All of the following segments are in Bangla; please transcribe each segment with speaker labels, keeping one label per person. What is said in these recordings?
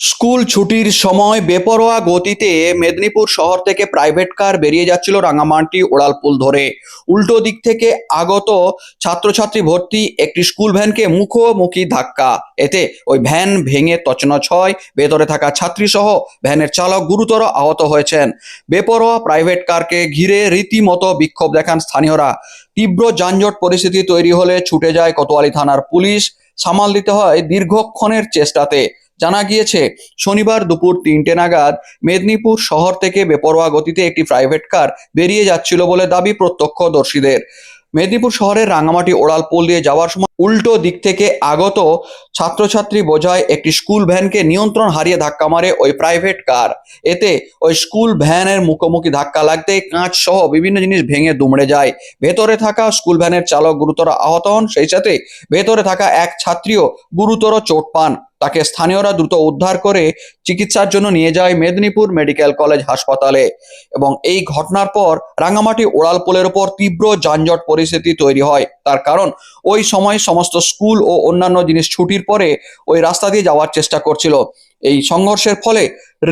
Speaker 1: স্কুল ছুটির সময় বেপরোয়া গতিতে মেদিনীপুর শহর থেকে প্রাইভেট কার বেরিয়ে যাচ্ছিল রাঙামাটি ওড়ালপুল ধরে। উল্টো দিক থেকে আগত ছাত্রছাত্রী ভর্তি একটি স্কুল ভ্যানকে মুখোমুখি ধাক্কা। এতে ওই ভ্যান ভেঙে তছনছ হয়। ভেতরে থাকা ছাত্রী সহ ভ্যানের চালক গুরুতর আহত হয়েছেন। বেপরোয়া প্রাইভেট কারকে ঘিরে রীতিমতো বিক্ষোভ দেখান স্থানীয়রা। তীব্র যানজট পরিস্থিতি তৈরি হলে ছুটে যায় কোতোয়ালি থানার পুলিশ। সামাল দিতে হয় দীর্ঘক্ষণের চেষ্টাতে। জানা গিয়েছে, শনিবার দুপুর ৩টে নাগাদ মেদিনীপুর শহর থেকে বেপরোয়া গতিতে একটি প্রাইভেট কার বেরিয়ে যাচ্ছিল বলে দাবি প্রত্যক্ষদর্শীদের। মেদিনীপুর শহরের রাঙামাটি ওড়ালপুল দিয়ে যাওয়ার সময় উল্টো দিক থেকে আগত ছাত্রছাত্রী বোঝায় একটি স্কুল ভ্যানকে নিয়ন্ত্রণ হারিয়ে ধাক্কা মারে ওই প্রাইভেট কার। এতে ওই স্কুল ভ্যানের মুখোমুখি ধাক্কা লাগতে কাঁচ সহ বিভিন্ন জিনিস ভেঙে দুমড়ে যায়। ভেতরে থাকা স্কুল ভ্যানের চালক গুরুতর আহত হন, সেই সাথে ভেতরে থাকা এক ছাত্রীও গুরুতর চোট পান। তাকে স্থানীয়রা দ্রুত উদ্ধার করে চিকিৎসার জন্য নিয়ে যায় মেদিনীপুর মেডিকেল কলেজ হাসপাতালে। এবং এই ঘটনার পর রাঙামাটি ওড়ালপুলের উপর তীব্র যানজট পরিস্থিতি তৈরি হয়। তার কারণ, ওই সময় সমস্ত স্কুল ও অন্যান্য জিনিস ছুটির পরে ওই রাস্তা দিয়ে যাওয়ার চেষ্টা করছিল। এই সংঘর্ষের ফলে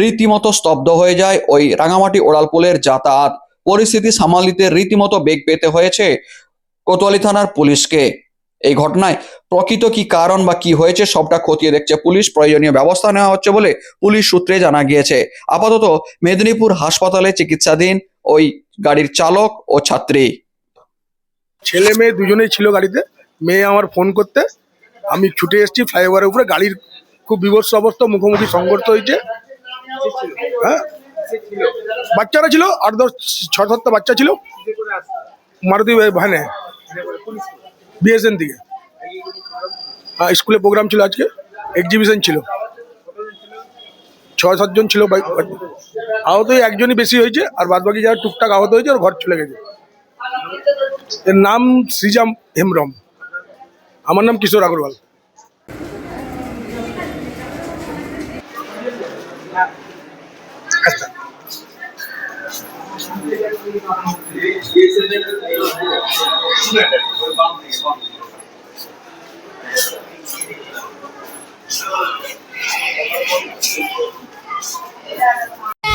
Speaker 1: রীতিমতো স্তব্ধ হয়ে যায় ওই রাঙামাটি ওড়ালপুলের যাতায়াত। পরিস্থিতি সামাল দিতে রীতিমতো বেগ পেতে হয়েছে কোতোয়ালি থানার পুলিশকে। এই ঘটনায় প্রকৃত কি কারণ বা কি হয়েছে সবটা খতিয়ে দেখছে পুলিশ। প্রয়োজনীয় ব্যবস্থা নেওয়া হচ্ছে বলে পুলিশ সূত্রে জানা গিয়েছে। আপাতত মেদিনীপুর হাসপাতালে চিকিৎসাধীন ওই গাড়ির চালক ও ছাত্রী।
Speaker 2: ছেলে মেয়ে দুজনেই ছিল গাড়িতে। মেয়ে আমার ফোন করতে আমি ছুটে এসেছি ফ্লাইওভারের উপরে। গাড়ির খুব বিভৎস অবস্থা, মুখোমুখি সংঘর্ষ হয়েছে। হ্যাঁ, বাচ্চারা ছিল 8-10-6-7টা বাচ্চা ছিল মারুতি ভ্যানে বিএসএন থেকে। স্কুলে প্রোগ্রাম ছিল, আজকে এক্সিবিশন ছিল। 6-7 জন ছিল। আহত একজনই বেশি হয়েছে, আর বাদ বাকি যারা টুকটাক আহত হয়েছে ওর ঘর চলে গেছে। এর নাম সৃজাম হেমব্রম। আমার নাম কিশোর আগরওয়াল।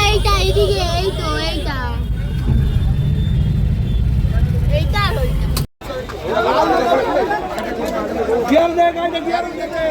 Speaker 3: এইটা এইদিকে, এই তো এইটা এইটা হইছে
Speaker 4: গিয়ার দে গাড়ি গিয়ার দে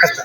Speaker 2: আচ্ছা।